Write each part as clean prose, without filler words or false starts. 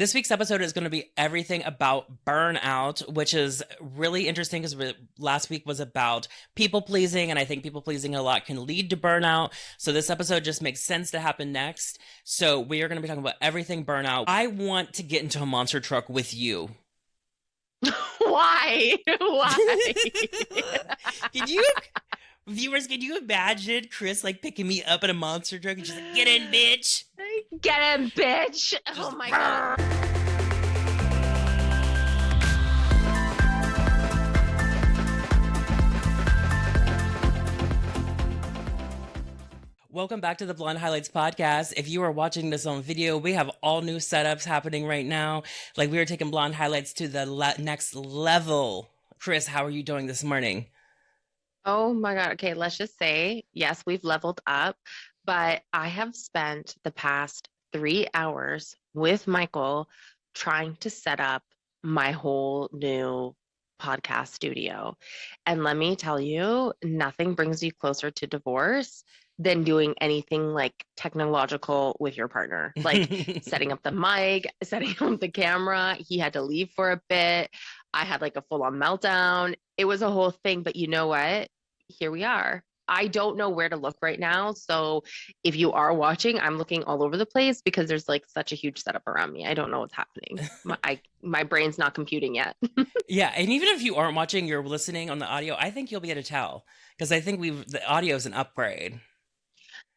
This week's episode is going to be everything about burnout, which is really interesting because last week was about people pleasing, and I think people pleasing a lot can lead to burnout. So this episode just makes sense to happen next. So we are going to be talking about everything burnout. I want to get into a monster truck with you. Why? Why? Could you, viewers, can you imagine Chris like picking me up in a monster truck and just like, get in, bitch? Get in, bitch. Oh my God. Welcome back to the Blonde Highlights podcast. If you are watching this on video, we have all new setups happening right now. Like we are taking Blonde Highlights to the next level. Chris, how are you doing this morning? Oh my God. Okay, let's just say, yes, we've leveled up, but I have spent the past 3 hours with Michael trying to set up my whole new podcast studio. And let me tell you, nothing brings you closer to divorce than doing anything like technological with your partner, like setting up the mic, setting up the camera. He had to leave for a bit. I had like a full-on meltdown. It was a whole thing, but you know what? Here we are. I don't know where to look right now. So if you are watching, I'm looking all over the place because there's like such a huge setup around me. I don't know what's happening. My brain's not computing yet. Yeah, and even if you aren't watching, you're listening on the audio, I think you'll be able to tell because I think the audio is an upgrade.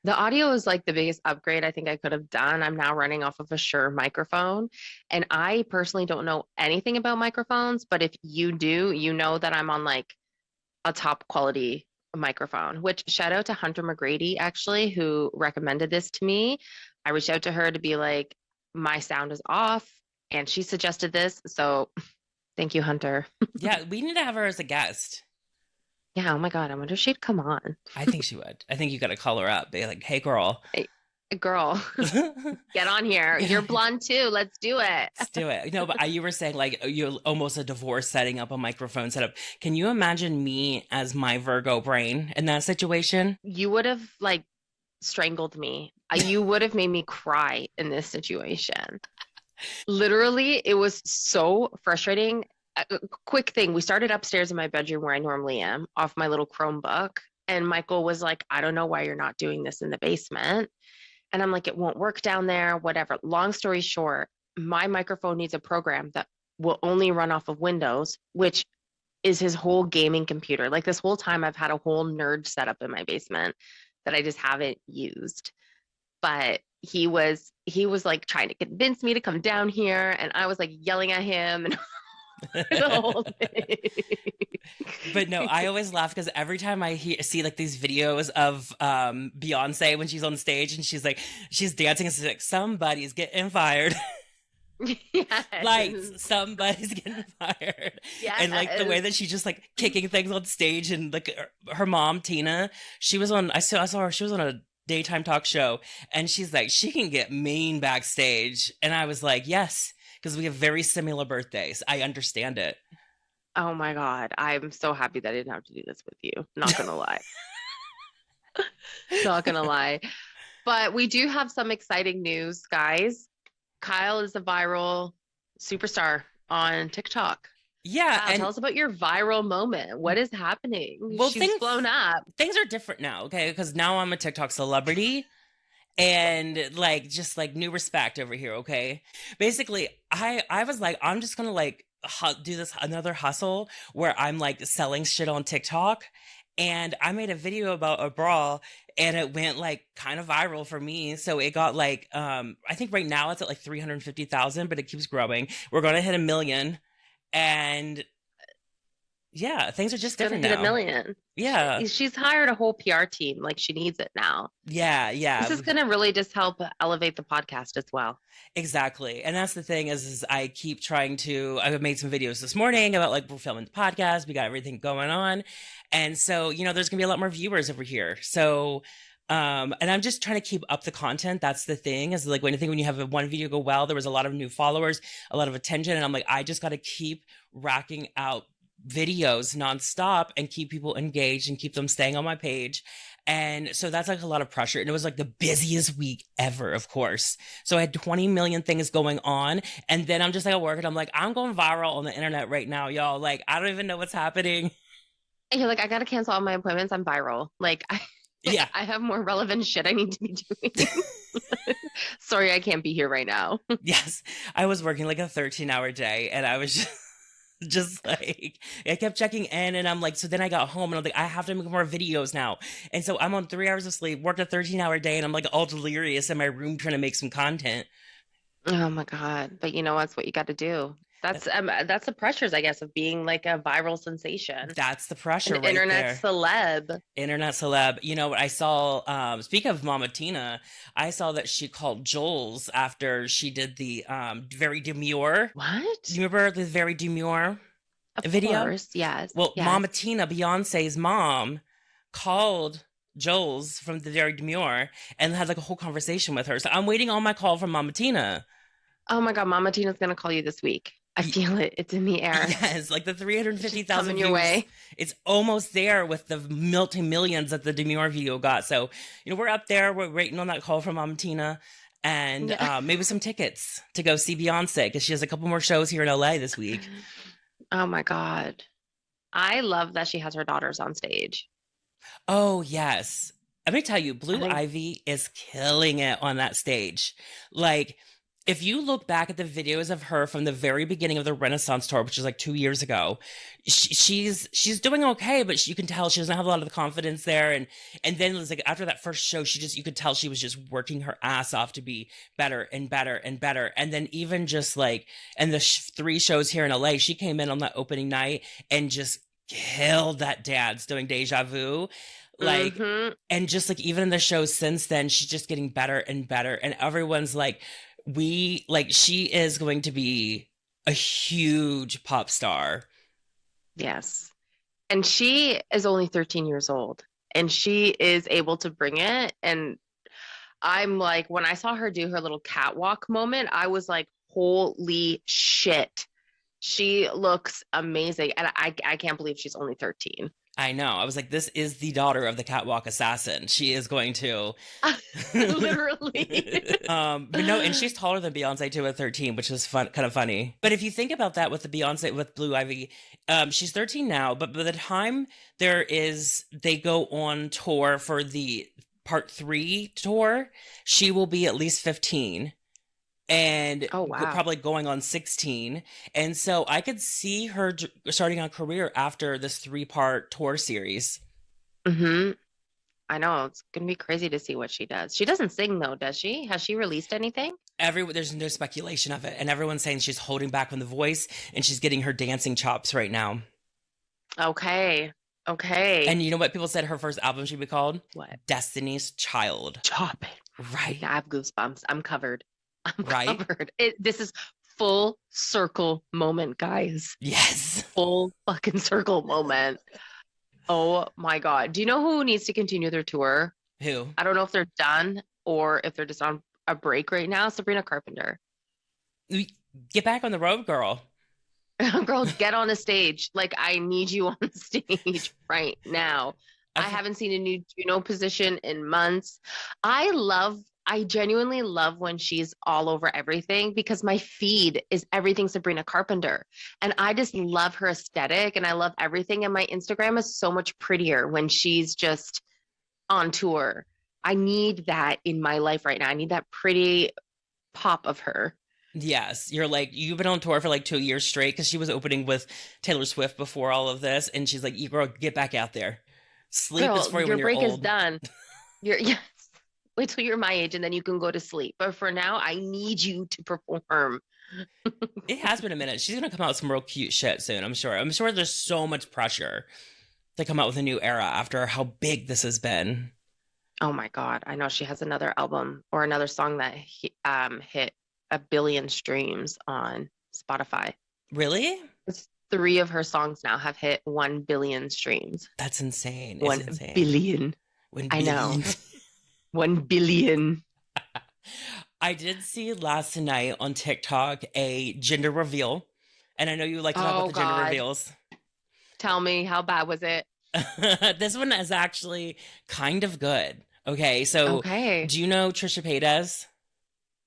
The audio is like the biggest upgrade I think I could have done. I'm now running off of a Shure microphone, and I personally don't know anything about microphones, but if you do, you know that I'm on like a top quality microphone, which shout out to Hunter McGrady, actually, who recommended this to me. I reached out to her to be like, my sound is off, and she suggested this. So thank you, Hunter. Yeah, we need to have her as a guest. Yeah, oh my God, I wonder if she'd come on. I think she would. I think you got to call her up. Be like, hey, girl. Hey, girl, get on here. You're blonde too. Let's do it. Let's do it. No, but you were saying like you're almost a divorce setting up a microphone setup. Can you imagine me as my Virgo brain in that situation? You would have like strangled me. You would have made me cry in this situation. Literally, it was so frustrating. A quick thing, we started upstairs in my bedroom where I normally am off my little Chromebook, and Michael was like, I don't know why you're not doing this in the basement. And I'm like, it won't work down there, whatever. Long story short, my microphone needs a program that will only run off of Windows, which is his whole gaming computer. Like this whole time I've had a whole nerd setup in my basement that I just haven't used. But he was like trying to convince me to come down here, and I was like yelling at him and the whole thing. But no, I always laugh because every time I see like these videos of Beyonce when she's on stage and she's dancing and she's like, somebody's getting fired. Yes. Like somebody's getting fired. Yes. And like the way that she's just like kicking things on stage, and like her mom, Tina, I saw her, she was on a daytime talk show, and she's like, she can get mean backstage. And I was like, yes, because we have very similar birthdays. I understand it. Oh my God. I'm so happy that I didn't have to do this with you. Not gonna lie. Not gonna lie. But we do have some exciting news, guys. Kyle is a viral superstar on TikTok. Yeah. Kyle, tell us about your viral moment. What is happening? Well, she's blown up. Things are different now, okay? Because now I'm a TikTok celebrity. And like just like new respect over here, okay? Basically, I was like, I'm just gonna like do this another hustle where I'm like selling shit on TikTok. And I made a video about a bra, and it went like kind of viral for me. So it got like I think right now it's at like 350,000, but it keeps growing. We're gonna hit 1 million, and yeah, things are just different now. Hit 1 million. Yeah. She's hired a whole PR team. Like she needs it now. Yeah. This is going to really just help elevate the podcast as well. Exactly. And that's the thing is I keep trying to, I've made some videos this morning about like, we're filming the podcast. We got everything going on. And so, there's going to be a lot more viewers over here. So, and I'm just trying to keep up the content. That's the thing is like when you have one video go well, there was a lot of new followers, a lot of attention. And I'm like, I just got to keep racking out videos nonstop and keep people engaged and keep them staying on my page. And so that's like a lot of pressure. And it was like the busiest week ever, of course. So I had 20 million things going on. And then I'm just like at work and I'm like, I'm going viral on the internet right now, y'all. Like, I don't even know what's happening. And you're like, I gotta cancel all my appointments. I'm viral. Like Yeah. I have more relevant shit I need to be doing. Sorry, I can't be here right now. Yes. I was working like a 13-hour day and I was just like I kept checking in and I'm like, so then I got home and I'm like, I have to make more videos now. And so I'm on 3 hours of sleep, worked a 13-hour day, and I'm like all delirious in my room trying to make some content. Oh my God. But you know, that's what you got to do. That's the pressures, I guess, of being like a viral sensation, That's the an pressure right internet there. celeb. Internet celeb. You know what I saw? Speaking of Mama Tina, I saw that she called Jules after she did the very demure. Do What? you remember the very demure Of video? course. Yes. Well, Yes. Mama Tina, Beyonce's mom, called Jules from the very demure and had like a whole conversation with her. So I'm waiting on my call from Mama Tina. Oh my God, Mama Tina's gonna call you this week. I Y- feel it. It's in the air. Yes, like the It's just 350,000 coming your views. way. It's almost there with the multi millions that the demure video got. So, we're up there. We're waiting on that call from Mama Tina and Yeah. maybe some tickets to go see Beyonce because she has a couple more shows here in LA this week. Oh my God. I love that she has her daughters on stage. Oh, yes. Let me tell you, I Blue think, Ivy is killing it on that stage. Like, if you look back at the videos of her from the very beginning of the Renaissance tour, which is like 2 years ago, she's doing okay, but you can tell she doesn't have a lot of the confidence there. And then it was like after that first show, you could tell she was just working her ass off to be better and better and better. And then even just like, and the 3 shows here in LA, she came in on that opening night and just killed that dance doing Deja Vu. Like, mm-hmm. and just like even in the shows since then, she's just getting better and better. And everyone's like, she is going to be a huge pop star. Yes. And she is only 13 years old and she is able to bring it. And I'm like, when I saw her do her little catwalk moment, I was like, holy shit. She looks amazing. And I can't believe she's only 13. I know. I was like, this is the daughter of the catwalk assassin. She is going to. Literally. But no, and she's taller than Beyonce too at 13, which is fun, kind of funny. But if you think about that with the Beyonce with Blue Ivy, she's 13 now, but by the time they go on tour for the part 3 tour, she will be at least 15 and Oh, wow. probably going on 16. And so I could see her starting a career after this 3-part tour series. hmm I know. It's going to be crazy to see what she does. She doesn't sing though, does she? Has she released anything? There's no speculation of it, and everyone's saying she's holding back on the voice and she's getting her dancing chops right now. Okay. Okay. And you know what people said her first album should be called? What? Destiny's Child. Chop it. Right. I have goosebumps. I'm covered. I'm Right? covered. This is full circle moment, guys. Yes. Full fucking circle moment. Oh my God. Do you know who needs to continue their tour? Who? I don't know if they're done or if they're just on a break right now. Sabrina Carpenter. Get back on the road, girl. Girl, get on the stage. Like, I need you on the stage right now. I haven't seen a new Juno position in months. I genuinely love when she's all over everything because my feed is everything Sabrina Carpenter. And I just love her aesthetic and I love everything. And my Instagram is so much prettier when she's just on tour. I need that in my life right now. I need that pretty pop of her. Yes, you've been on tour for like 2 years straight because she was opening with Taylor Swift before all of this, and she's like, "You girl, get back out there. Sleep Girl, is for you your when you're break is old." done. Yes. Wait till you're my age and then you can go to sleep. But for now, I need you to perform. It has been a minute. She's gonna come out with some real cute shit soon. I'm sure. I'm sure there's so much pressure to come out with a new era after how big this has been. Oh my God. I know she has another album or another song that hit 1 billion streams on Spotify. Really? It's 3 of her songs now have hit 1 billion streams. That's insane. It's 1 insane. billion. 1 I know. billion. 1 billion. I did see last night on TikTok a gender reveal, and I know you like to talk Oh about the gender God. reveals. Tell me, how bad was it? This one is actually kind of good. Okay, so Okay. do you know Trisha Paytas?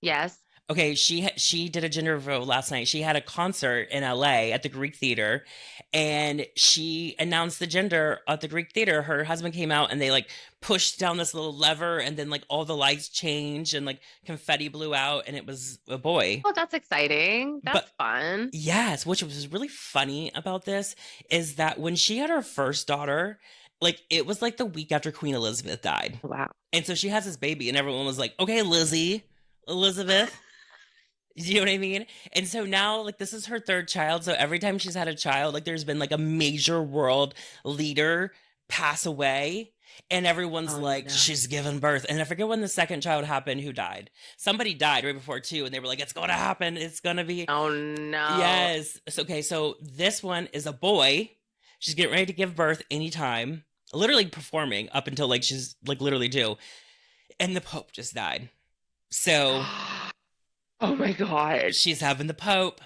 Yes. Okay, she did a gender reveal last night. She had a concert in LA at the Greek Theater, and she announced the gender at the Greek Theater. Her husband came out, and they like pushed down this little lever, and then like all the lights changed, and like confetti blew out, and it was a boy. Oh, that's exciting. But That's fun. yes, which was really funny about this is that when she had her first daughter, like it was like the week after Queen Elizabeth died. Wow. And so she has this baby, and everyone was like, okay, Lizzie, Elizabeth. You know what I mean? And so now, like, this is her third child. So every time she's had a child, like, there's been like a major world leader pass away. And everyone's Oh like, no. she's given birth. And I forget when the second child happened, who died. Somebody died right before, too. And they were like, it's going to happen. It's going to be. Oh no. Yes. So, okay. So this one is a boy. She's getting ready to give birth anytime, literally performing up until like she's like literally due. And the Pope just died. So Oh my God. she's having the Pope.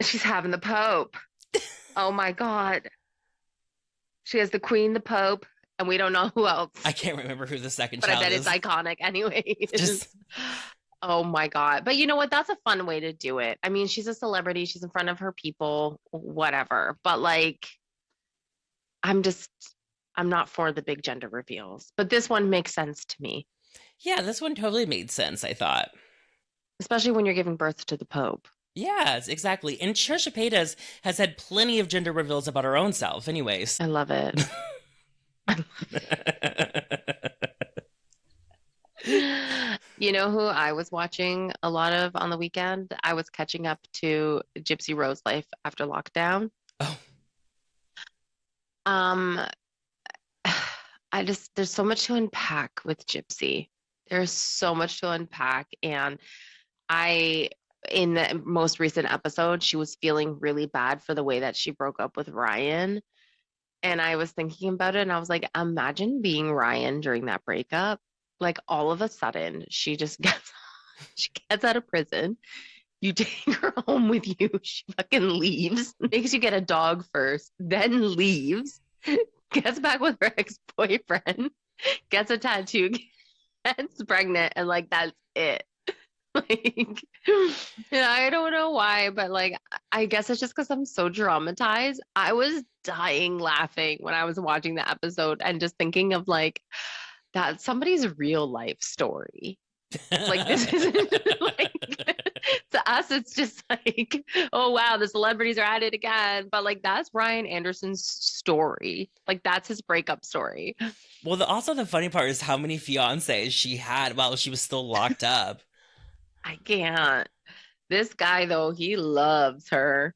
She's having the Pope. Oh my God. She has the Queen, the Pope, and we don't know who else. I can't remember who the second But I child bet is. it's iconic anyways. Just Oh my God. But you know what? That's a fun way to do it. I mean, she's a celebrity. She's in front of her people, whatever. But like, I'm just, I'm not for the big gender reveals. But this one makes sense to me, yeah, this one totally made sense, I thought. especially when you're giving birth to the Pope. Yes, exactly. And Trisha Paytas has had plenty of gender reveals about her own self, anyways. I love it. You know who I was watching a lot of on the weekend? I was catching up to Gypsy Rose Life after lockdown. Oh, Um, there's so much to unpack with Gypsy. There's so much to unpack. And I, in the most recent episode, she was feeling really bad for the way that she broke up with Ryan. And I was thinking about it and I was like, imagine being Ryan during that breakup. Like all of a sudden, she gets out of prison. You take her home with you. She fucking leaves, makes you get a dog first, then leaves, gets back with her ex-boyfriend, gets a tattoo, gets pregnant, and like that's it. Like, yeah, I don't know why, but like, I guess it's just because I'm so traumatized. I was dying laughing when I was watching the episode and just thinking of like, that's somebody's real life story. Like, this isn't like, to us, it's just like, oh wow, the celebrities are at it again. But like, that's Ryan Anderson's story. Like, that's his breakup story. well, also the funny part is how many fiancés she had while she was still locked up. I can't. This guy, though, he loves her.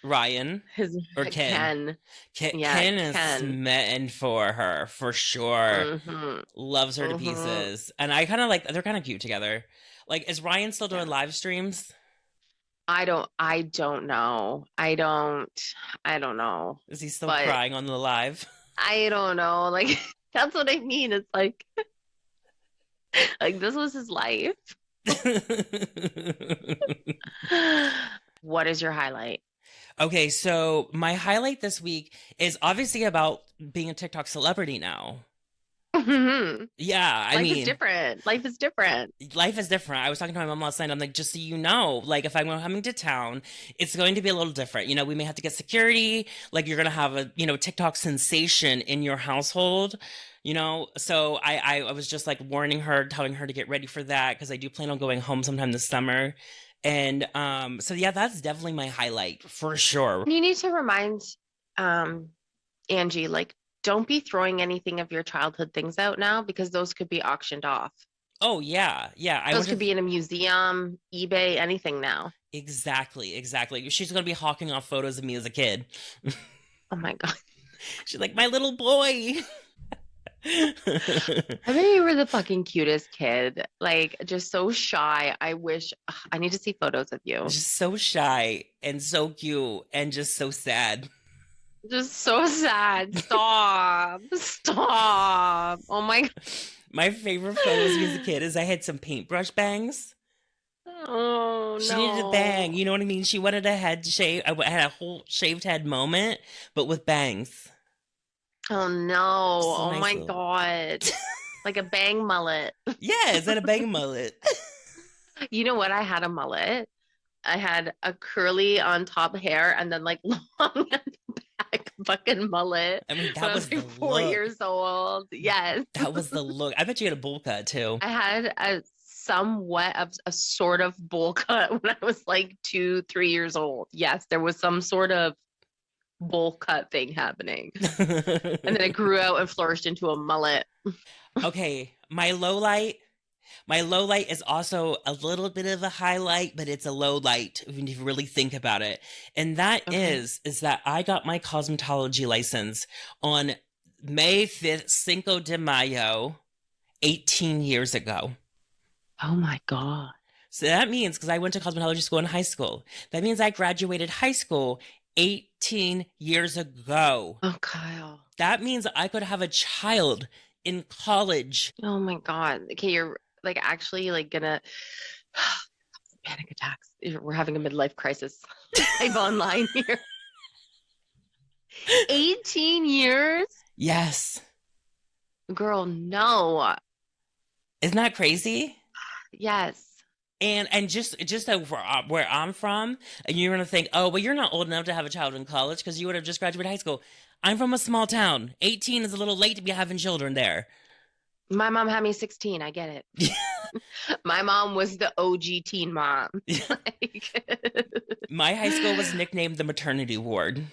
Ryan His or Ken? Yeah, Ken is Ken. smitten for her, for sure. Hmm. Loves her to Hmm. pieces. And I kind of like, they're kind of cute together. Like, is Ryan still doing Yeah. live streams? I don't know. I don't know. Is he still But crying on the live? I don't know. Like, that's what I mean. It's like this was his life. What is your highlight? Okay, so my highlight this week is obviously about being a TikTok celebrity now. Life Yeah, I is mean, different. Life is different. life is different. I was talking to my mom last night. I'm like, just so you know, like if I'm coming to town, it's going to be a little different. You know, we may have to get security. Like you're gonna have a, TikTok sensation in your household. So I was just like warning her, telling her to get ready for that because I do plan on going home sometime this summer. And so yeah, that's definitely my highlight for sure. You need to remind um Angie, like, don't be throwing anything of your childhood things out now because those could be auctioned off. Oh yeah, yeah. I Those went could to be in a museum, eBay, anything now. exactly. She's gonna be hawking off photos of me as a kid. Oh my God. She's like, my little boy. I bet you were the fucking cutest kid. Like, just so shy. I wish I need to see photos of you. Just so shy and so cute and just so sad. Just so sad. Stop. Stop. Oh my God. My favorite photos of me as a kid is I had some paintbrush bangs. Oh She needed a bang, no. you know what I mean? She wanted a head shave. I had a whole shaved head moment, but with bangs. Oh no. Just a Oh nice my little. God. Like a bang mullet. Yeah, is that a bang mullet? You know what? I had a mullet. I had a curly on top hair and then like long at the back fucking mullet I mean, when that I was was the like four look. years old. Yes. That was the look. I bet you had a bowl cut too. I had a somewhat of a sort of bowl cut when I was like 2, 3 years old. Yes, there was some sort of bowl cut thing happening. And then it grew out and flourished into a mullet. Okay, my low light is also a little bit of a highlight, but it's a low light when you really think about it. And that Okay. is that I got my cosmetology license on May 5th, Cinco de Mayo, 18 years ago. Oh my God. So that means, because I went to cosmetology school in high school, that means I graduated high school 18 years ago. Oh, Kyle. That means I could have a child in college. Oh my God. Okay, you're like actually like gonna panic attacks. We're having a midlife crisis live online here. 18 years? Yes. Girl, no. Isn't that crazy? Yes. And just where I'm from, and you're gonna think, oh, well, you're not old enough to have a child in college because you would have just graduated high school. I'm from a small town. 18 is a little late to be having children there. My mom had me 16. I get it. My mom was the OG teen mom. My high school was nicknamed the maternity ward.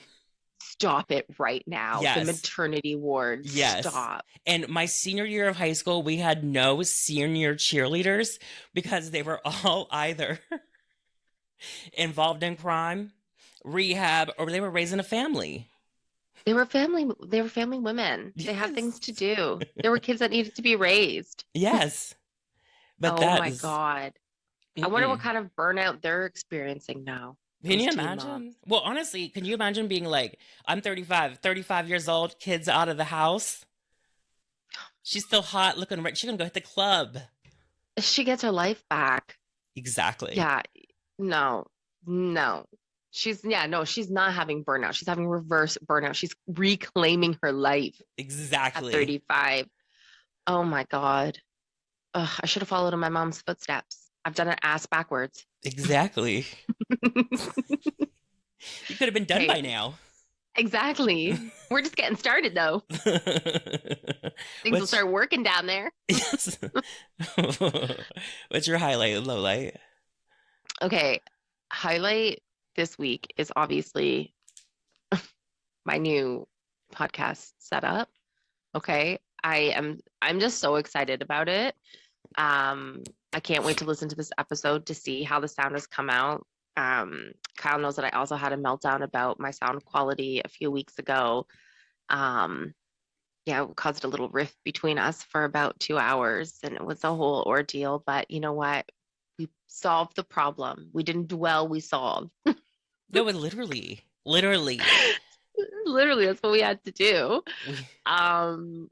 Stop it right now. The Yes. maternity ward. Yes. Stop. And my senior year of high school, we had no senior cheerleaders because they were all either involved in crime, rehab, or they were raising a family. They were family women. They had things to do. There were kids that needed to be raised. Yes. But Oh that my is, God. I wonder what kind of burnout they're experiencing now. Can you Those teen imagine? moms. Well, honestly, can you imagine being like, I'm 35 years old, kids out of the house. She's still hot, looking rich. She's gonna go hit the club. She gets her life back. Exactly. Yeah. No. No. No, she's not having burnout. She's having reverse burnout. She's reclaiming her life at Exactly. 35. Oh my God. Ugh, I should have followed in my mom's footsteps. I've done it ass backwards. Exactly. You could have been done by Okay, now. exactly. We're just getting started though. Things will What's start working down there. yes. What's your highlight and low light? Okay, highlight this week is obviously my new podcast setup. Okay. I'm just so excited about it. I can't wait to listen to this episode to see how the sound has come out. Kyle knows that I also had a meltdown about my sound quality a few weeks ago. Yeah, it caused a little rift between us for about 2 hours, and it was a whole ordeal. But you know what? We solved the problem. We didn't dwell, we solved. No, it literally, literally. Literally, that's what we had to do. We,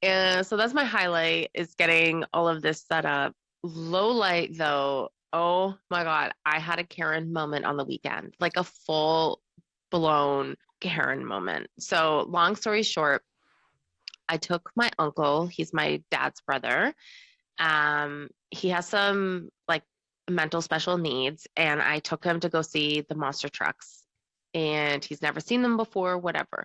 And so that's my highlight is getting all of this set up. Low light though, oh my God, I had a Karen moment on the weekend, like a full blown Karen moment. So long story short, I took my uncle, he's my dad's brother. He has some like mental special needs, and I took him to go see the monster trucks. And he's never seen them before, whatever.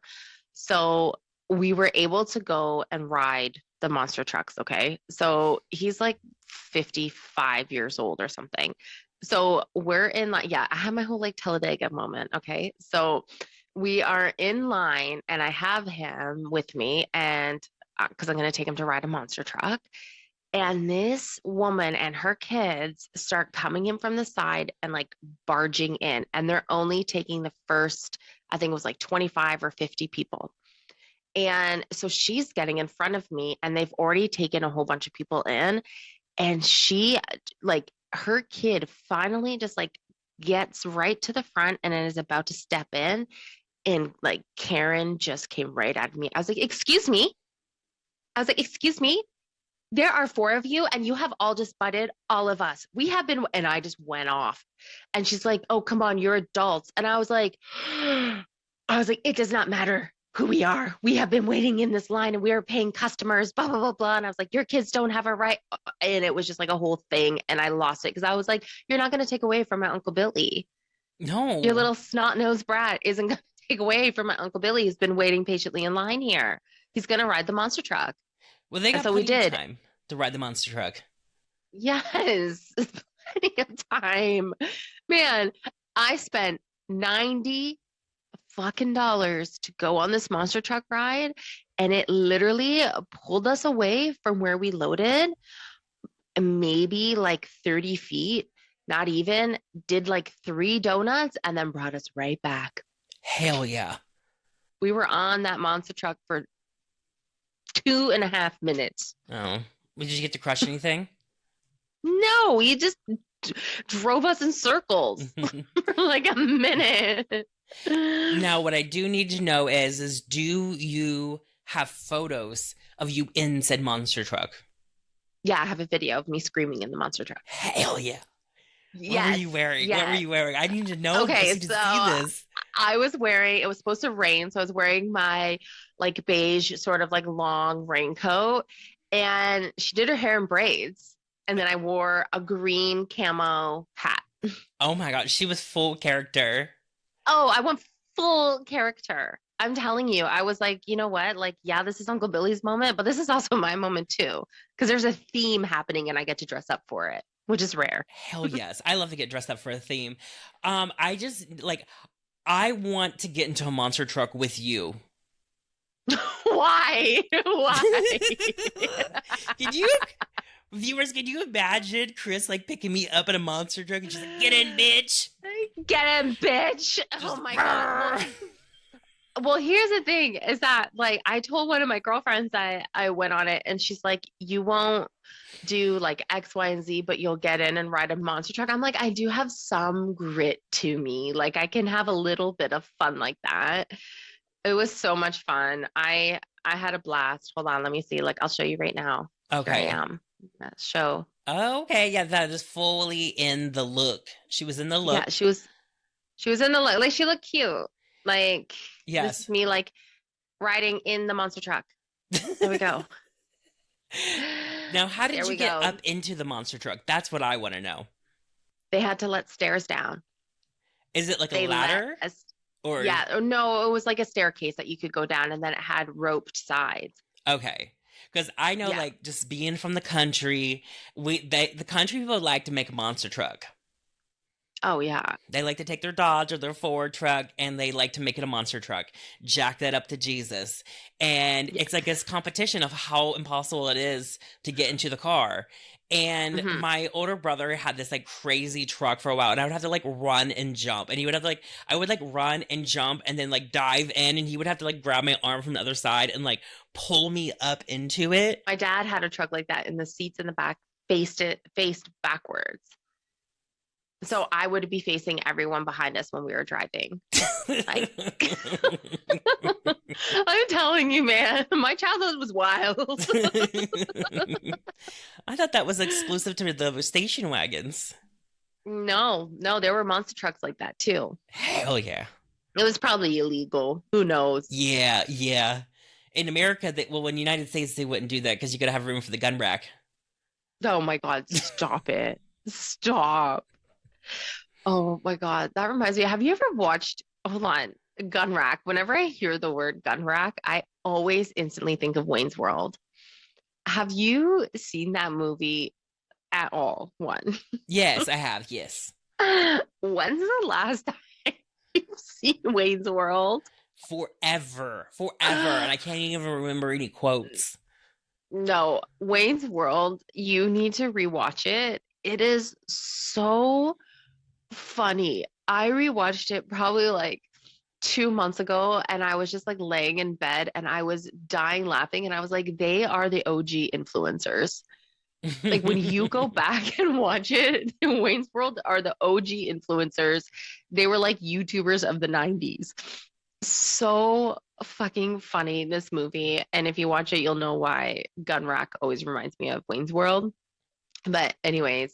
So we were able to go and ride the monster trucks. Okay. So he's like 55 years old or something. So we're in like, yeah, I have my whole like Talladega moment. Okay. So we are in line and I have him with me, and because I'm going to take him to ride a monster truck. And this woman and her kids start coming in from the side and like barging in. And they're only taking the first, I think it was like 25 or 50 people. And so she's getting in front of me, and they've already taken a whole bunch of people in. And she, like, her kid finally just like gets right to the front and is about to step in. And like Karen just came right at me. I was like, excuse me. Excuse me. There are 4 of you, and you have all just butted all of us. We have been, and I just went off. And she's like, oh, come on, you're adults. And I was like, it does not matter. who we are. We have been waiting in this line and we are paying customers, blah, blah, blah, blah. And I was like, your kids don't have a right. And it was just like a whole thing. And I lost it because I was like, you're not going to take away from my Uncle Billy. Your No. little snot-nosed brat isn't going to take away from my Uncle Billy who's been waiting patiently in line here. He's going to ride the monster truck. Well, they And got so we plenty of did. time to ride the monster truck. Yes, plenty of time. Man, I spent 90 fucking dollars to go on this monster truck ride, and it literally pulled us away from where we loaded, maybe like 30 feet, not even, did like 3 donuts, and then brought us right back. Hell yeah. We were on that monster truck for 2.5 minutes. Oh. Did you get to crush anything? No, he just drove us in circles for like a minute. Now, what I do need to know is do you have photos of you in said monster truck? Yeah, I have a video of me screaming in the monster truck. Hell yeah. Yes, What were you wearing? yes. What were you wearing? I need to know Okay, this to so see this. I was wearing, it was supposed to rain, so I was wearing my like beige sort of like long raincoat, and she did her hair in braids, and then I wore a green camo hat. Oh my god, she was full character. Oh, I went full character. I'm telling you, I was like, you know what? Like, yeah, this is Uncle Billy's moment, but this is also my moment too, because there's a theme happening and I get to dress up for it, which is rare. Hell yes. I love to get dressed up for a theme. I just like I want to get into a monster truck with you. Why? Why? Could you viewers, can you imagine Chris like picking me up in a monster truck and she's like, get in, bitch. Get in, bitch. Oh my God. Well, here's the thing is that like I told one of my girlfriends I went on it and she's like, you won't do like X, Y, and Z, but you'll get in and ride a monster truck. I'm like, I do have some grit to me. Like I can have a little bit of fun like that. It was so much fun. I had a blast. Hold on, let me see. Like I'll show you right now. Okay. Here I am. Show. Okay, yeah, that is fully in the look. She was in the look. Yeah, she was in the look. Like she looked cute. Like Yes. this is me like riding in the monster truck. There we go. Now, how did There you we get go. up into the monster truck? That's what I want to know. They had to let stairs down. Is it like They a ladder? let us, Or yeah, no, it was like a staircase that you could go down and then it had roped sides. okay. Because I know, Yeah. like, just being from the country, the country people like to make a monster truck. Oh yeah. They like to take their Dodge or their Ford truck and they like to make it a monster truck, jack that up to Jesus. And Yeah. it's like this competition of how impossible it is to get into the car. And Mhm. my older brother had this like crazy truck for a while and I would have to like run and jump. And he would have to like, I would like run and jump and then like dive in and he would have to like grab my arm from the other side and like pull me up into it. My dad had a truck like that and the seats in the back faced backwards. So I would be facing everyone behind us when we were driving. Like, I'm telling you, man, my childhood was wild. I thought that was exclusive to the station wagons. No, there were monster trucks like that too. Hell yeah. It was probably illegal. Who knows? Yeah, yeah. In America, well, in the United States, they wouldn't do that because you got to have room for the gun rack. Oh my God, stop it. Stop. Oh my God. That reminds me. Have you ever watched, hold on, gun rack? Whenever I hear the word gun rack, I always instantly think of Wayne's World. Have you seen that movie at all? One. Yes, I have. Yes. When's the last time you've seen Wayne's World? Forever. And I can't even remember any quotes. No, Wayne's World, you need to rewatch it. It is so funny. I rewatched it probably like 2 months ago and I was just like laying in bed and I was dying laughing and I was like, they are the OG influencers. Like when you go back and watch it, Wayne's World are the OG influencers. They were like YouTubers of the 90s. So fucking funny, this movie. And if you watch it, you'll know why Gun Rack always reminds me of Wayne's World. But anyways,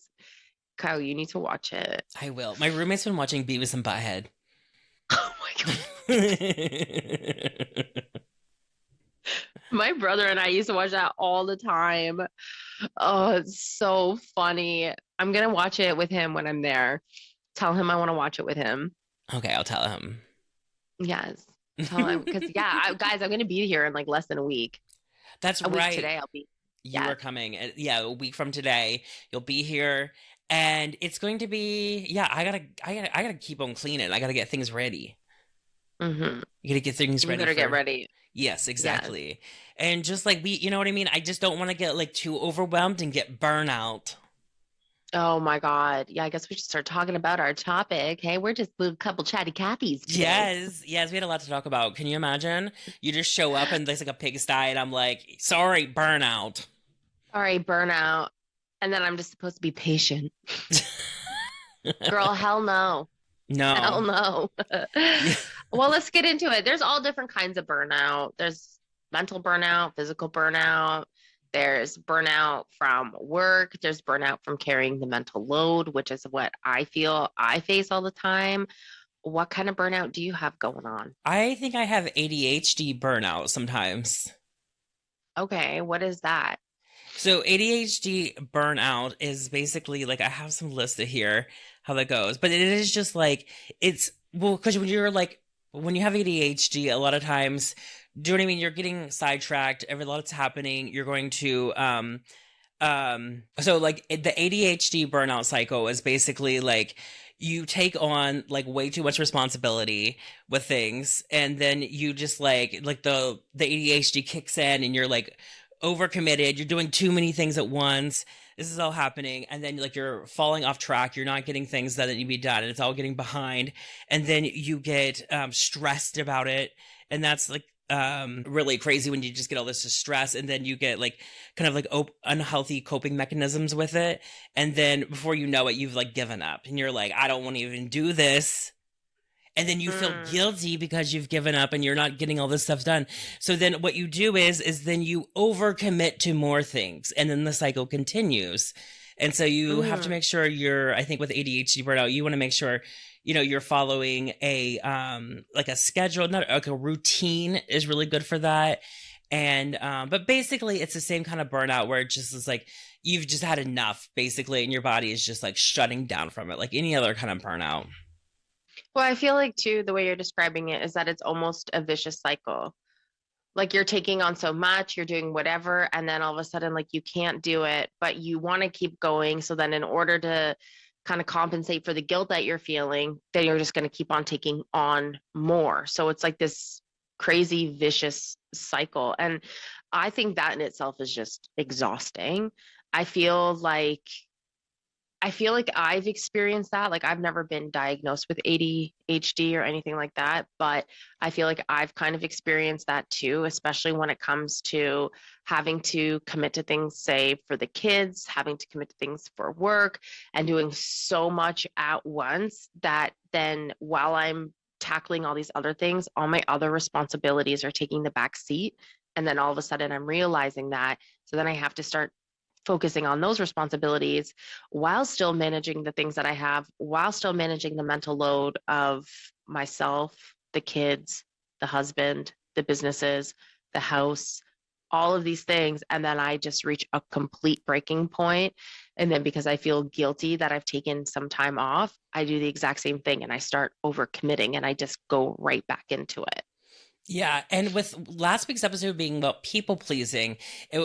Kyle, you need to watch it. I will. My roommate's been watching Beavis and Butthead. Oh my God. My brother and I used to watch that all the time. Oh, it's so funny. I'm gonna watch it with him when I'm there. Tell him I want to watch it with him. Okay, I'll tell him. Yes. Tell him because yeah, guys, I'm gonna be here in like less than a week. That's A week right. today, I'll be. You Yeah. are coming. Yeah, a week from today, you'll be here, and it's going to be. Yeah, I gotta keep on cleaning. I gotta get things ready. Mm-hmm. You gotta get things You ready better get for. ready. Yes, Yes. exactly. And just like you know what I mean? I just don't want to get like too overwhelmed and get burnout. Oh my God. Yeah, I guess we should start talking about our topic. Hey, we're just a couple chatty Cathys today. Yes, yes, we had a lot to talk about. Can you imagine? You just show up and there's like a pigsty, and I'm like, sorry, burnout. All right, burnout. And then I'm just supposed to be patient. Girl, hell no. Hell No. no. Yeah. Well, let's get into it. There's all different kinds of burnout. There's mental burnout, physical burnout. There's burnout from work. There's burnout from carrying the mental load, which is what I feel I face all the time. What kind of burnout do you have going on? I think I have ADHD burnout sometimes. Okay, what is that? So ADHD burnout is basically like I have some listed here how that goes, but it is just like it's well because when you're like when you have ADHD, a lot of times, do you know what I mean? You're getting sidetracked. Every lot's happening. You're going to so like the ADHD burnout cycle is basically like you take on like way too much responsibility with things, and then you just like the ADHD kicks in and you're like overcommitted, you're doing too many things at once. This is all happening, and then like you're falling off track, you're not getting things that need to be done, and it's all getting behind, and then you get stressed about it, and that's like really crazy when you just get all this stress, and then you get like kind of like unhealthy coping mechanisms with it, and then before you know it you've like given up and you're like I don't want to even do this, and then you feel Mm, guilty because you've given up and you're not getting all this stuff done. So then what you do is then you overcommit to more things, and then the cycle continues. And so you have to mm, make sure you're, I think with ADHD burnout, you want to make sure you're following a like a schedule, not like a routine is really good for that. And but basically it's the same kind of burnout where it just is like you've just had enough basically, and your body is just like shutting down from it like any other kind of burnout. well, I feel like too, the way you're describing it is that it's almost a vicious cycle. Like you're taking on so much, you're doing whatever, and then all of a sudden, like you can't do it, but you want to keep going. So then, in order to kind of compensate for the guilt that you're feeling, then you're just going to keep on taking on more. So it's like this crazy, vicious cycle. And I think that in itself is just exhausting. I feel like I feel like I've experienced that. Like I've never been diagnosed with ADHD or anything like that, but I feel like I've kind of experienced that too, especially when it comes to having to commit to things, say for the kids, having to commit to things for work and doing so much at once that then while I'm tackling all these other things, all my other responsibilities are taking the back seat. And then all of a sudden I'm realizing that. So then I have to start focusing on those responsibilities while still managing the things that I have, while still managing the mental load of myself, the kids, the husband, the businesses, the house, all of these things. And then I just reach a complete breaking point. And then because I feel guilty that I've taken some time off, I do the exact same thing and I start overcommitting and I just go right back into it. Yeah, and with last week's episode being about people pleasing,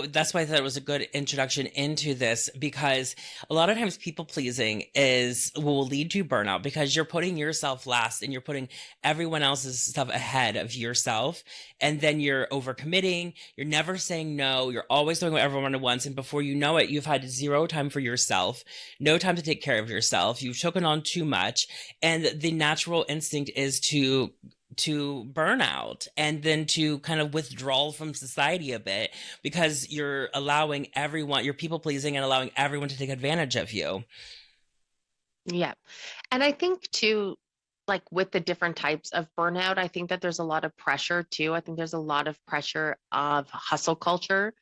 that's why I thought it was a good introduction into this, because a lot of times people pleasing is will lead to burnout because you're putting yourself last and you're putting everyone else's stuff ahead of yourself, and then you're overcommitting. You're never saying no. You're always doing what everyone wants, and before you know it, you've had zero time for yourself, no time to take care of yourself. You've taken on too much, and the natural instinct is to burn out and then to kind of withdraw from society a bit because you're allowing everyone, you're people pleasing and allowing everyone to take advantage of you. Yeah. And I think too, like with the different types of burnout, I think that there's a lot of pressure too. I think there's a lot of pressure of hustle culture.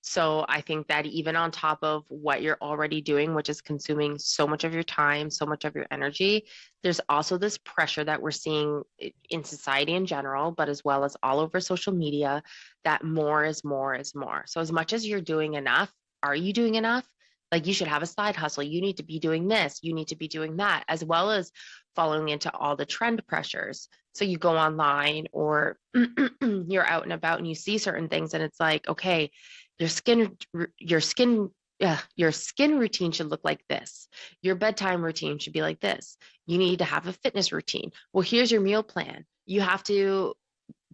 So I think that even on top of what you're already doing, which is consuming so much of your time, so much of your energy, there's also this pressure that we're seeing in society in general, but as well as all over social media, that more is more is more. So as much as you're doing enough, are you doing enough? Like you should have a side hustle. You need to be doing this. You need to be doing that, as well as following into all the trend pressures. So you go online or you're out and about and you see certain things and it's like, okay, your skin your skin your skin routine should look like this. Your bedtime routine should be like this. You need to have a fitness routine. Well, here's your meal plan. You have to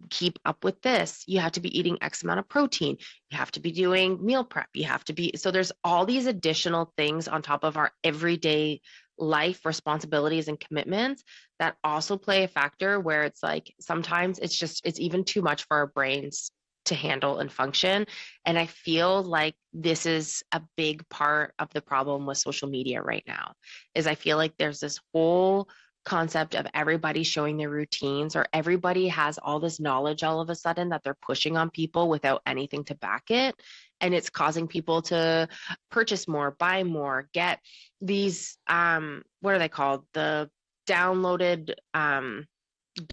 keep up with this. You have to be eating X amount of protein. You have to be doing meal prep. You have to be, so there's all these additional things on top of our everyday life responsibilities and commitments that also play a factor where it's like sometimes it's even too much for our brains to handle and function. And I feel like this is a big part of the problem with social media right now, is I feel like there's this whole concept of everybody showing their routines, or everybody has all this knowledge all of a sudden that they're pushing on people without anything to back it. And it's causing people to purchase more, buy more, get these what are they called? The downloaded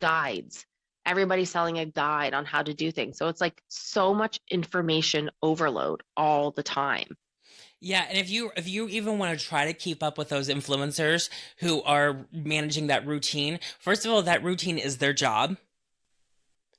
guides. Everybody's selling a guide on how to do things. So it's like so much information overload all the time. Yeah, and if you even want to try to keep up with those influencers who are managing that routine, first of all, that routine is their job.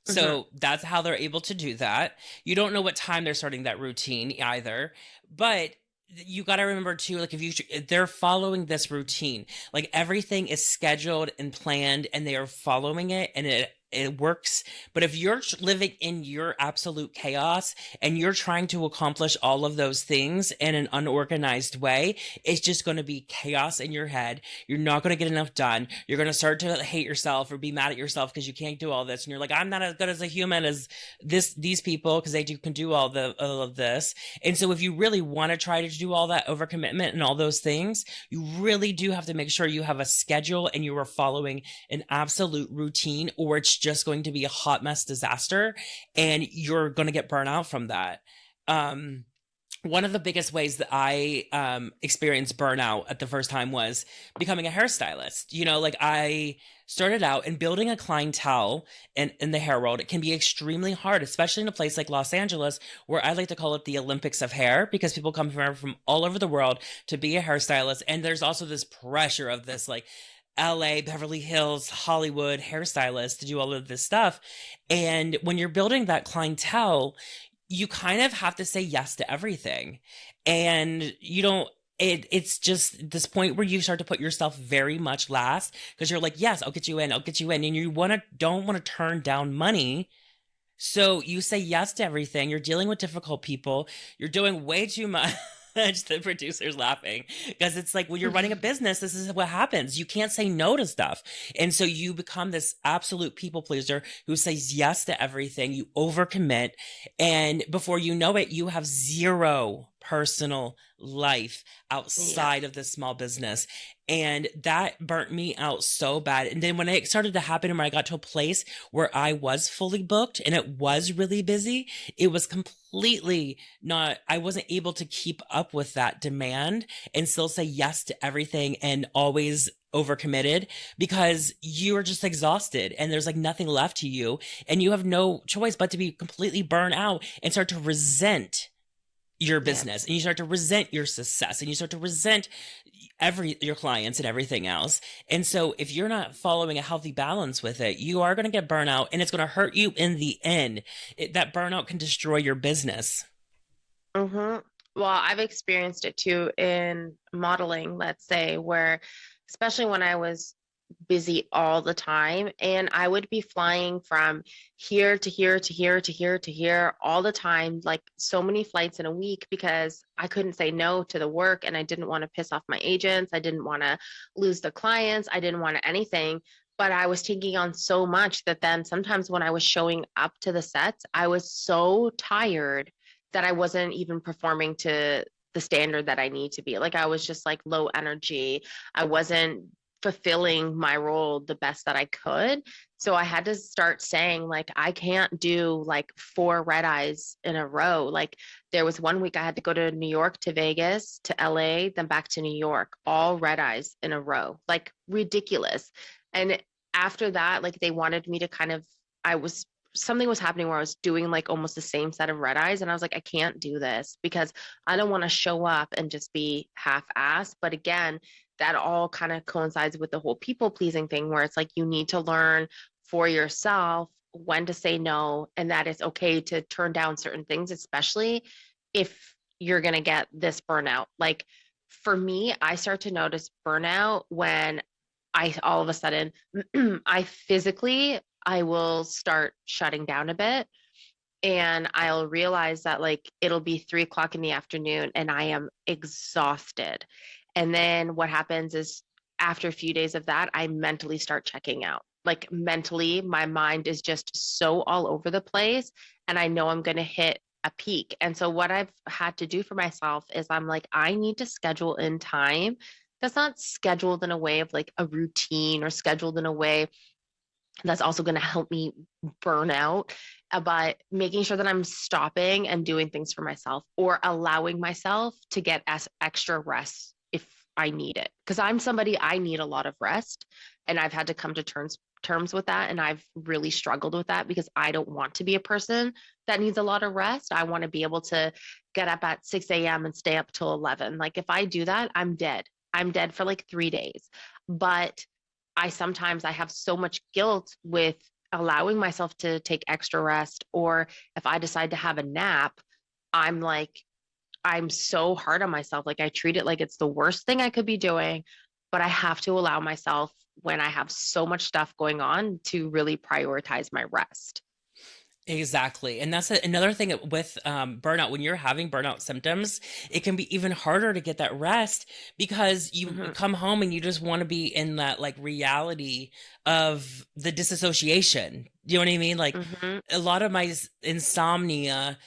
Hmm. So that's how they're able to do that. You don't know what time they're starting that routine either, but you got to remember too, like if they're following this routine, like everything is scheduled and planned and they are following it and it works. But if you're living in your absolute chaos and you're trying to accomplish all of those things in an unorganized way, it's just going to be chaos in your head. You're not going to get enough done. You're going to start to hate yourself or be mad at yourself because you can't do all this. And you're like, I'm not as good as a human as these people because can do all of this. And so if you really want to try to do all that overcommitment and all those things, you really do have to make sure you have a schedule and you are following an absolute routine, or it's just going to be a hot mess disaster and you're going to get burnout from that. Um, One of the biggest ways that I experienced burnout at the first time was becoming a hairstylist. You know, like I started out and building a clientele in the hair world. It can be extremely hard, especially in a place like Los Angeles, where I like to call it the Olympics of hair, because people come from all over the world to be a hairstylist. And there's also this pressure of this like LA, Beverly Hills, Hollywood hairstylist to do all of this stuff. And when you're building that clientele, you kind of have to say yes to everything. And you don't, it's just this point where you start to put yourself very much last because you're like, yes, I'll get you in, I'll get you in. And you don't want to turn down money. So you say yes to everything. You're dealing with difficult people. You're doing way too much. The producer's laughing because it's like when you're running a business, this is what happens. You can't say no to stuff. And so you become this absolute people pleaser who says yes to everything. You overcommit. And before you know it, you have zero personal life Yeah. outside of this small business. And that burnt me out so bad. And then when it started to happen, and when I got to a place where I was fully booked and it was really busy, it was completely not, I wasn't able to keep up with that demand and still say yes to everything and always overcommitted because you are just exhausted and there's like nothing left to you and you have no choice but to be completely burnt out and start to resent your Yeah. business, and you start to resent your success, and you start to resent your clients and everything else. And so if you're not following a healthy balance with it, you are going to get burnout and it's going to hurt you in the end. That burnout can destroy your business. Hmm. Well, I've experienced it too in modeling, let's say, where especially when I was busy all the time and I would be flying from here to here to here to here to here all the time, like so many flights in a week because I couldn't say no to the work and I didn't want to piss off my agents. I didn't want to lose the clients. I didn't want anything. But I was taking on so much that then sometimes when I was showing up to the sets, I was so tired that I wasn't even performing to the standard that I need to be. Like I was just like low energy. I wasn't fulfilling my role the best that I could. So I had to start saying, like, I can't do like 4 red eyes in a row. Like, there was one week I had to go to New York to Vegas to LA, then back to New York, all red eyes in a row, like ridiculous. And after that, like, they wanted me to kind of, I was, something was happening where I was doing like almost the same set of red eyes. And I was like, I can't do this because I don't want to show up and just be half-assed. But again, that all kind of coincides with the whole people pleasing thing where it's like you need to learn for yourself when to say no and that it's okay to turn down certain things, especially if you're going to get this burnout. Like for me, I start to notice burnout when I all of a sudden I physically I will start shutting down a bit and I'll realize that like it'll be 3 o'clock in the afternoon and I am exhausted. And then what happens is after a few days of that, I mentally start checking out. Like mentally, my mind is just so all over the place and I know I'm going to hit a peak. And so what I've had to do for myself is I'm like, I need to schedule in time that's not scheduled in a way of like a routine or scheduled in a way that's also going to help me burn out, but making sure that I'm stopping and doing things for myself or allowing myself to get extra rest if I need it. Because I'm somebody, I need a lot of rest and I've had to come to terms with that. And I've really struggled with that because I don't want to be a person that needs a lot of rest. I want to be able to get up at 6 a.m. and stay up till 11. Like if I do that, I'm dead. I'm dead for like 3 days. But I have so much guilt with allowing myself to take extra rest, or if I decide to have a nap, I'm like, I'm so hard on myself. Like I treat it like it's the worst thing I could be doing, but I have to allow myself when I have so much stuff going on to really prioritize my rest. Exactly. And that's another thing with burnout. When you're having burnout symptoms, it can be even harder to get that rest because you Hmm. come home and you just want to be in that like reality of the disassociation. You know what I mean? Like Hmm. a lot of my insomnia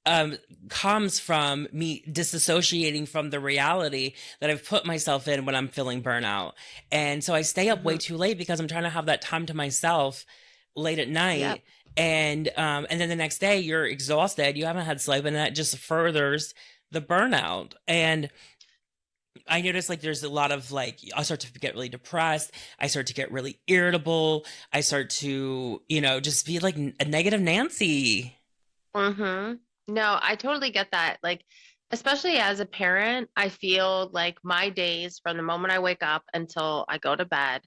um comes from me disassociating from the reality that I've put myself in when I'm feeling burnout. And so I stay up way Hmm. too late because I'm trying to have that time to myself late at Yep. night. And then the next day you're exhausted, you haven't had sleep, and that just furthers the burnout. And I notice like there's a lot of like I start to get really depressed, I start to get really irritable, I start to, just be like a negative Nancy. Hmm. No, I totally get that. Like, especially as a parent, I feel like my days from the moment I wake up until I go to bed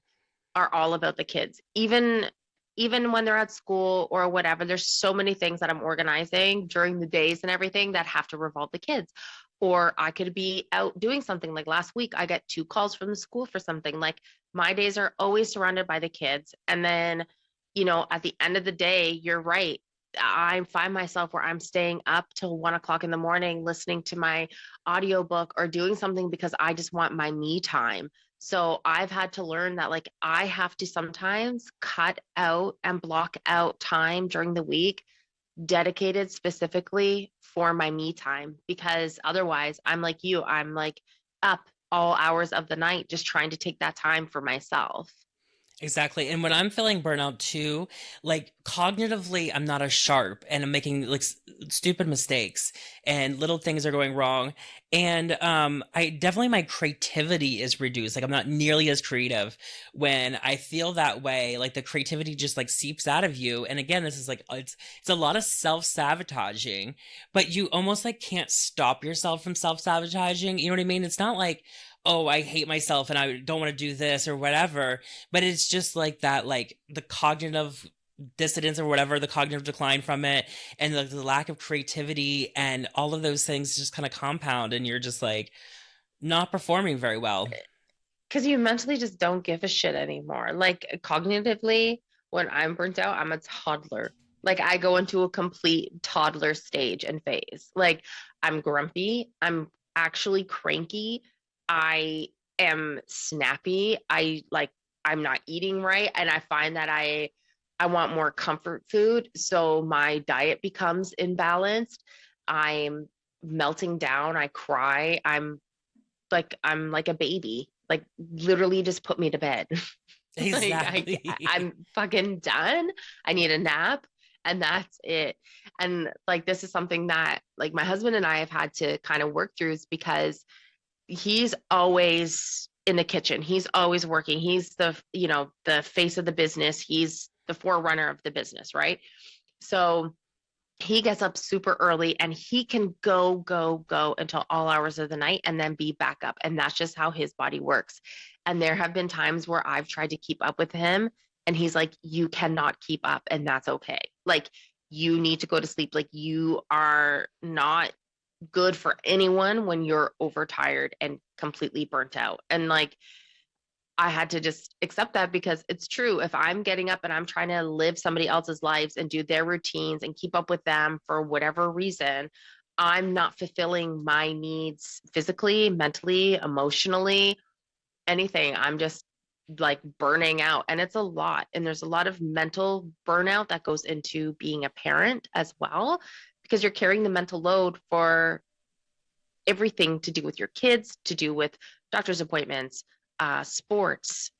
are all about the kids. Even when they're at school or whatever, there's so many things that I'm organizing during the days and everything that have to revolve the kids. Or I could be out doing something like last week, I got 2 calls from the school for something. Like my days are always surrounded by the kids. And then, at the end of the day, you're right. I find myself where I'm staying up till 1 o'clock in the morning listening to my audiobook or doing something because I just want my me time. So I've had to learn that like I have to sometimes cut out and block out time during the week dedicated specifically for my me time because otherwise I'm like you, I'm like up all hours of the night just trying to take that time for myself. Exactly. And when I'm feeling burnout too, like cognitively, I'm not as sharp and I'm making like stupid mistakes and little things are going wrong. And I definitely my creativity is reduced. Like I'm not nearly as creative when I feel that way. Like the creativity just like seeps out of you. And again, this is like it's a lot of self-sabotaging, but you almost like can't stop yourself from self-sabotaging. You know what I mean? It's not like, oh, I hate myself and I don't want to do this or whatever, but it's just like that, like the cognitive dissidence or whatever, the cognitive decline from it, and the lack of creativity, and all of those things just kind of compound, and you're just like not performing very well. Because you mentally just don't give a shit anymore. Like cognitively, when I'm burnt out, I'm a toddler. Like I go into a complete toddler stage and phase. Like I'm grumpy. I'm actually cranky. I am snappy. I'm not eating right. And I find that I want more comfort food. So my diet becomes imbalanced. I'm melting down. I cry. I'm like a baby. like literally just put me to bed. Like Exactly. I'm fucking done. I need a nap and that's it. And like this is something that like my husband and I have had to kind of work through is because he's always in the kitchen. He's always working. He's the, you know, the face of the business. He's the forerunner of the business, right? So he gets up super early and he can go until all hours of the night and then be back up. And that's just how his body works. And there have been times where I've tried to keep up with him and he's like, you cannot keep up and that's okay. Like, you need to go to sleep. Like, you are not good for anyone when you're overtired and completely burnt out. And like, I had to just accept that because it's true. If I'm getting up and I'm trying to live somebody else's lives and do their routines and keep up with them for whatever reason, I'm not fulfilling my needs physically, mentally, emotionally, anything. I'm just like burning out. And it's a lot. And there's a lot of mental burnout that goes into being a parent as well, because you're carrying the mental load for everything to do with your kids, to do with doctor's appointments, sports,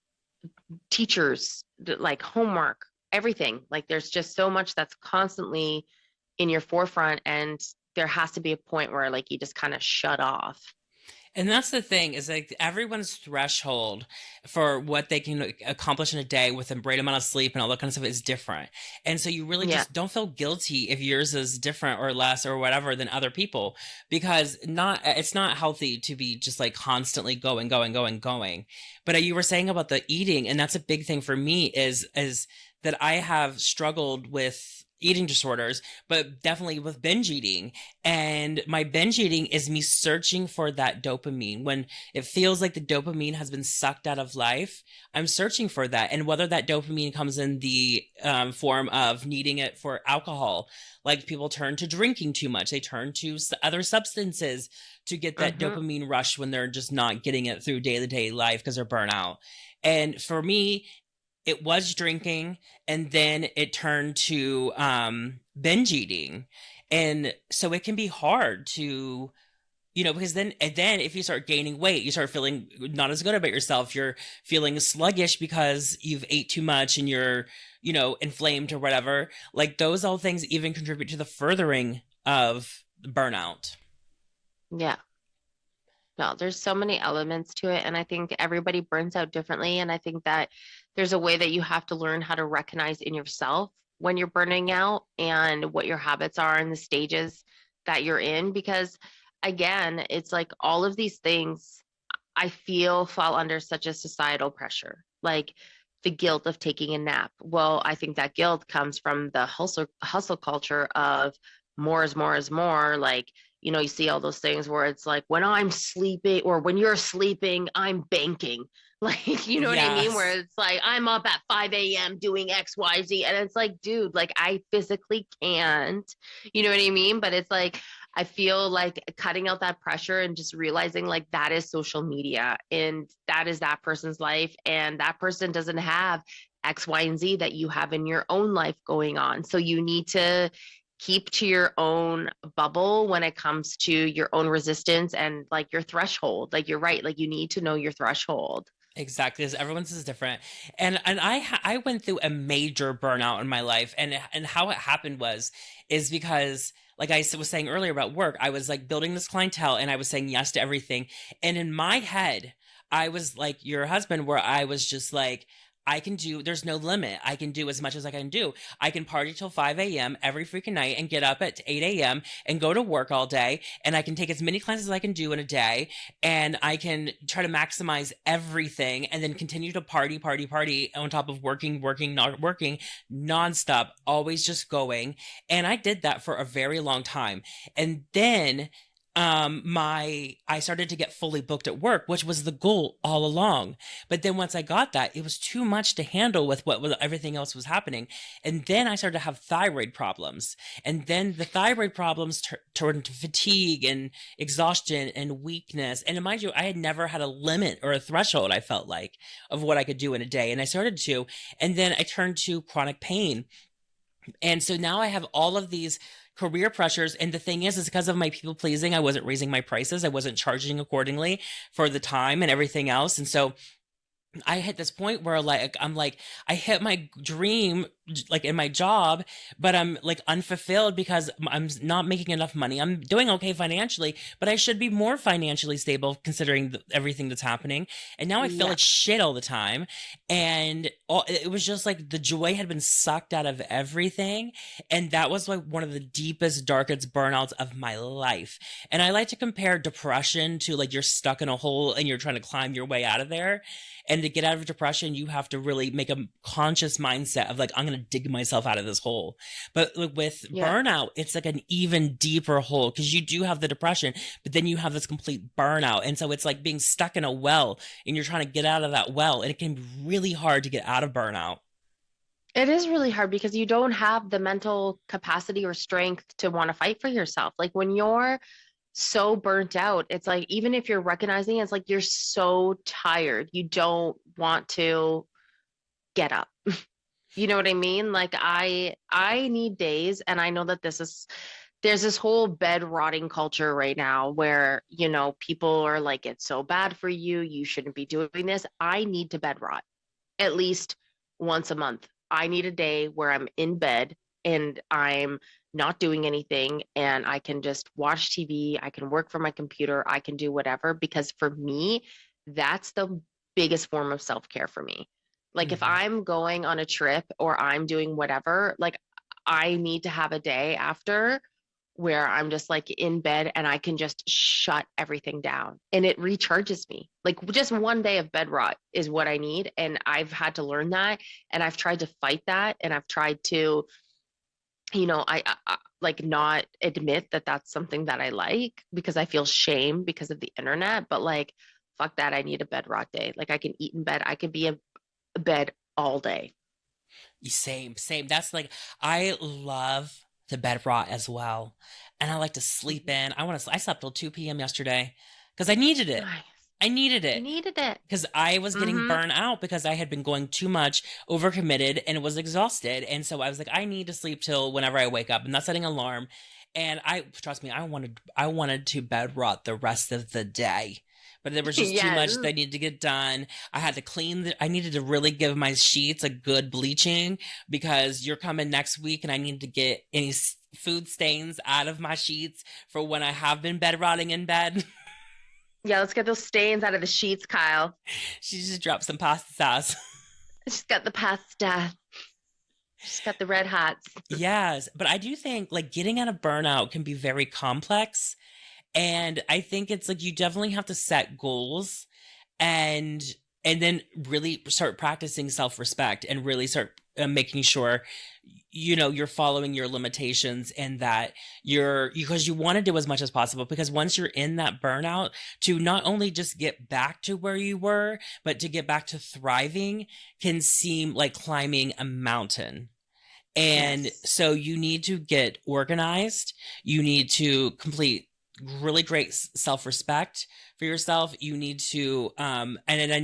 teachers, like homework, everything. Like there's just so much that's constantly in your forefront, and there has to be a point where like you just kind of shut off. And that's the thing is like everyone's threshold for what they can accomplish in a day with a great amount of sleep and all that kind of stuff is different. And so you really Yeah. just don't feel guilty if yours is different or less or whatever than other people because not it's not healthy to be just like constantly going. But you were saying about the eating, and that's a big thing for me is that I have struggled with eating disorders, but definitely with binge eating. And my binge eating is me searching for that dopamine. When it feels like the dopamine has been sucked out of life, I'm searching for that. And whether that dopamine comes in the form of needing it for alcohol, like people turn to drinking too much, they turn to other substances to get that Mm-hmm. dopamine rush when they're just not getting it through day to day life because they're burnt out. And for me, it was drinking and then it turned to binge eating. And so it can be hard to, because then if you start gaining weight, you start feeling not as good about yourself. You're feeling sluggish because you've ate too much and you're, inflamed or whatever. Like those all things even contribute to the furthering of burnout. Yeah. No, there's so many elements to it. And I think everybody burns out differently. And I think that there's a way that you have to learn how to recognize in yourself when you're burning out and what your habits are and the stages that you're in. Because again, it's like all of these things I feel fall under such a societal pressure. Like the guilt of taking a nap. Well, I think that guilt comes from the hustle culture of more is more is more. Like, you see all those things where it's like when I'm sleeping or when you're sleeping, I'm banking. Like, you know what I mean? Where Yes. it's like I'm up at 5 a.m. doing XYZ. And it's like, dude, like I physically can't. You know what I mean? But it's like I feel like cutting out that pressure and just realizing like that is social media and that is that person's life. And that person doesn't have X, Y, and Z that you have in your own life going on. So you need to keep to your own bubble when it comes to your own resistance and like your threshold. Like you're right. Like you need to know your threshold. Exactly, because everyone's is different, and I went through a major burnout in my life, and how it happened is because like was saying earlier about work, I was like building this clientele, and I was saying yes to everything, and in my head, I was like your husband, where I was just like. There's no limit. I can do as much as I can do. I can party till 5 a.m. every freaking night and get up at 8 a.m. and go to work all day. And I can take as many classes as I can do in a day. And I can try to maximize everything and then continue to party on top of working, not working, nonstop, always just going. And I did that for a very long time. And then I started to get fully booked at work, which was the goal all along. But then once I got that, it was too much to handle with everything else was happening. And then I started to have thyroid problems. And then the thyroid problems turned to fatigue and exhaustion and weakness. And mind you, I had never had a limit or a threshold, I felt like, of what I could do in a day. And I started to, and then I turned to chronic pain. And so now I have all of these career pressures. And the thing is because of my people pleasing, I wasn't raising my prices. I wasn't charging accordingly for the time and everything else. And so I hit this point where like I'm like I hit my dream like in my job, but I'm like unfulfilled because I'm not making enough money. I'm doing okay financially, but I should be more financially stable considering everything that's happening. And now I feel Yeah. like shit all the time. And it was just like the joy had been sucked out of everything. And that was like one of the deepest, darkest burnouts of my life. And I like to compare depression to like you're stuck in a hole and you're trying to climb your way out of there. And to get out of depression, you have to really make a conscious mindset of like, I'm going to dig myself out of this hole. But like with Yeah. burnout, it's like an even deeper hole because you do have the depression, but then you have this complete burnout. And so it's like being stuck in a well and you're trying to get out of that well. And it can be really hard to get out of burnout. It is really hard because you don't have the mental capacity or strength to want to fight for yourself. Like when you're so burnt out, it's like even if you're recognizing it, it's like you're so tired, you don't want to get up. You know what I mean? Like I need days, and I know that there's this whole bed rotting culture right now where, people are like, it's so bad for you, you shouldn't be doing this. I need to bed rot at least once a month. I need a day where I'm in bed and I'm not doing anything and I can just watch TV, I can work from my computer, I can do whatever, because for me, that's the biggest form of self-care for me. Like if Mhm. I'm going on a trip or I'm doing whatever, like I need to have a day after where I'm just like in bed and I can just shut everything down and it recharges me. Like just one day of bed rot is what I need. And I've had to learn that. And I've tried to fight that. And I've tried to, like not admit that that's something that I like because I feel shame because of the internet. But like, fuck that. I need a bed rot day. Like I can eat in bed. I can be in bed all day. Same, same. That's like I love the bed rot as well, and I like to sleep Mhm. in. I slept till 2 p.m. yesterday because I needed it. Nice. I needed You it needed it. because I was getting Mm-hmm. burnt out because I had been going too much, overcommitted, and was exhausted. And so I was like, I need to sleep till whenever I wake up. I'm not setting an alarm. And I trust me, I wanted to bed rot the rest of the day. But there was just too Yes. much that needed to get done. I had to I needed to really give my sheets a good bleaching because you're coming next week and I need to get any food stains out of my sheets for when I have been bed rotting in bed. Yeah, let's get those stains out of the sheets, Kyle. She just dropped some pasta sauce. She's got the pasta. She's got the red hots. Yes, but I do think like getting out of burnout can be very complex. And I think it's like you definitely have to set goals and then really start practicing self-respect and really start making sure you're following your limitations and that because you want to do as much as possible because once you're in that burnout to not only just get back to where you were but to get back to thriving can seem like climbing a mountain. And Yes. so you need to get organized. You need to complete really great self-respect for yourself. You need to, and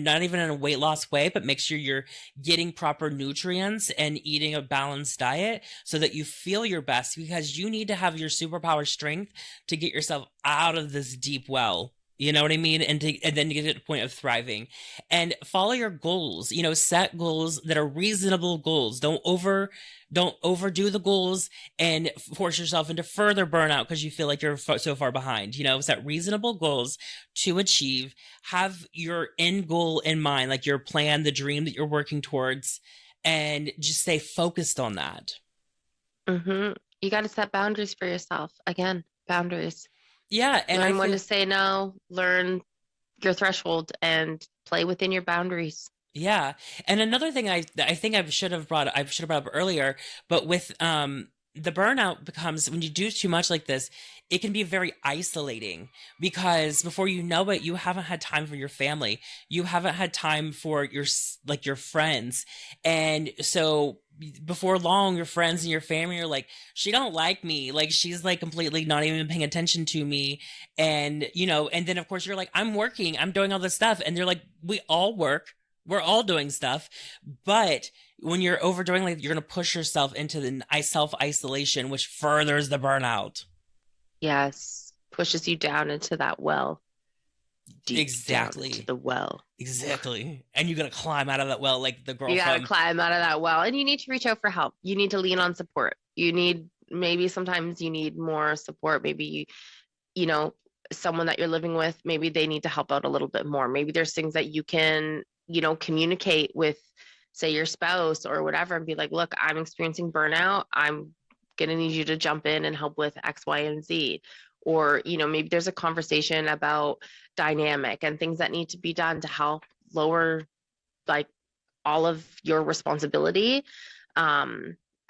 not even in a weight loss way, but make sure you're getting proper nutrients and eating a balanced diet so that you feel your best because you need to have your superpower strength to get yourself out of this deep well. You know what I mean? And then get to the point of thriving and follow your goals, set goals that are reasonable goals. Don't overdo the goals and force yourself into further burnout because you feel like you're so far behind. Set reasonable goals to achieve. Have your end goal in mind, like your plan, the dream that you're working towards, and just stay focused on that. Mm-hmm. You got to set boundaries for yourself. Again, boundaries. Yeah, and I Learn when to feel say no, learn your threshold, and play within your boundaries. yeah. And another thing I think I should have brought up earlier, but with the burnout becomes when you do too much like this, it can be very isolating because before you know it, you haven't had time for your family. You haven't had time for like your friends. And so before long, your friends and your family are like, she don't like me. Like she's like completely not even paying attention to me. And and then of course you're like, I'm working, I'm doing all this stuff. And they're like, we all work. We're all doing stuff, but when you're overdoing, like, you're going to push yourself into the self isolation, which furthers the burnout. Yes. Pushes you down into that well, deep down into Exactly. the well. Exactly. And you got to climb out of that well, like the girl You got to from. climb out of that well, and you need to reach out for help. You need to lean on support. You need, maybe sometimes you need more support. Maybe you know, someone that you're living with, maybe they need to help out a little bit more. Maybe there's things that you can, communicate with, say, your spouse or whatever, and be like, look, I'm experiencing burnout. I'm going to need you to jump in and help with X, Y, and Z. Or, maybe there's a conversation about dynamic and things that need to be done to help lower, like, all of your responsibility.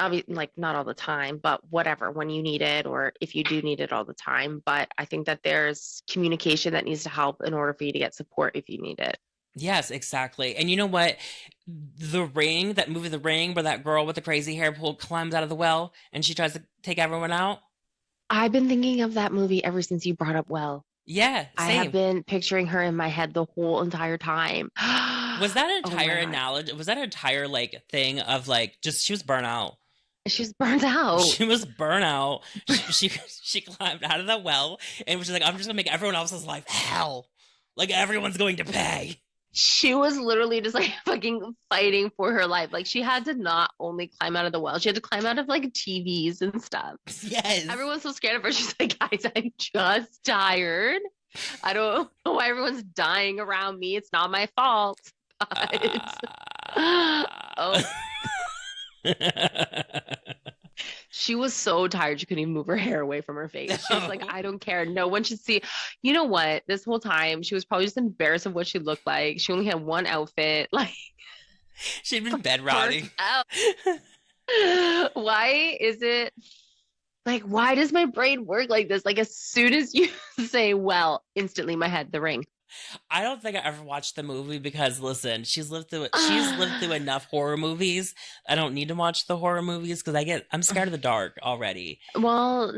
Obviously, like, not all the time, but whatever, when you need it, or if you do need it all the time. But I think that there's communication that needs to help in order for you to get support if you need it. Yes, exactly. And you know what? The Ring, that movie, The Ring, where that girl with the crazy hair pull climbs out of the well and she tries to take everyone out. I've been thinking of that movie ever since you brought up Well. Yeah, I have same. been picturing her in my head the whole entire time. Was that an Oh my entire God. analogy? Was that an entire like thing of like just she was burnt out? She's burned out. She was burnt out. She climbed out of the well and was just like, I'm just gonna make everyone else's life hell. Like everyone's going to pay. She was literally just like fucking fighting for her life. Like, she had to not only climb out of the well, she had to climb out of like TVs and stuff. Yes. Everyone's so scared of her. She's like, guys, I'm just tired. I don't know why everyone's dying around me. It's not my fault. But oh, she was so tired she couldn't even move her hair away from her face. She was like, I don't care. No one should see. You know what? This whole time she was probably just embarrassed of what she looked like. She only had one outfit. Like, She'd been bedrotting. why is it like, why does my brain work like this? Like, as soon as you say well, instantly my head, The Ring. I don't think I ever watched the movie because listen, she's lived through enough horror movies. I don't need to watch the horror movies because I'm scared of the dark already. Well,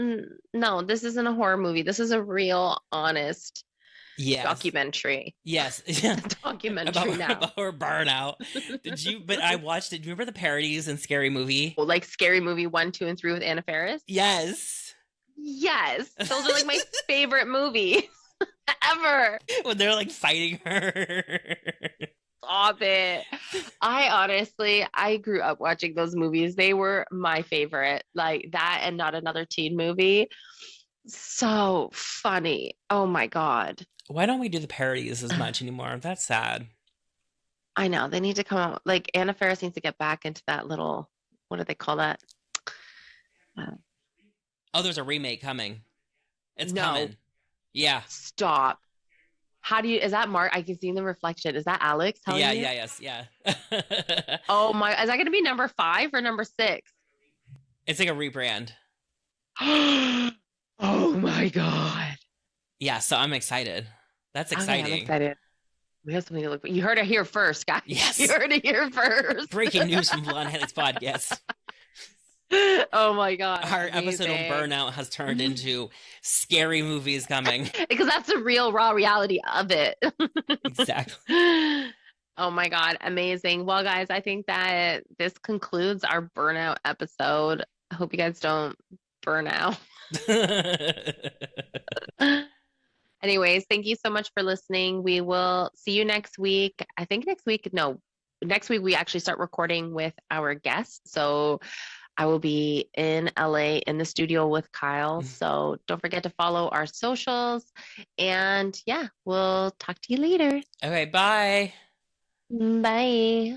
no, this isn't a horror movie. This is a real, honest Yes. documentary. Yes. Documentary now. About her burnout. But I watched it. Do you remember the parodies in Scary Movie? Like Scary Movie 1, 2, and 3 with Anna Faris? Yes. Yes. Those are like my favorite movies ever. When they're like fighting her. Stop it. I grew up watching those movies. They were my favorite. Like that and Not Another Teen Movie. So funny. Oh my God. Why don't we do the parodies as much anymore? That's sad. I know. They need to come out. Like, Anna Faris needs to get back into that little, what do they call that? Oh, there's a remake coming. It's No. coming. Yeah. Stop. How do you, is that Mark? I can see in the reflection. Is that Alex telling Yeah, you? yes, yeah. Oh my, is that going to be number 5 or number 6? It's like a rebrand. Oh my God. Yeah, so I'm excited. That's exciting. Okay, I'm excited. We have something to look for. You heard it here first, guys. Yes. You heard it here first. Breaking news from Blonde Headlights Podcast. Oh my God. Our episode on amazing. Burnout has turned into scary movies coming. Because that's the real raw reality of it. Exactly. Oh my God. Amazing. Well, guys, I think that this concludes our burnout episode. I hope you guys don't burn out. Anyways, thank you so much for listening. We will see you next week. I think next week we actually start recording with our guests. So I will be in LA in the studio with Kyle. So don't forget to follow our socials. And yeah, we'll talk to you later. Okay, bye. Bye.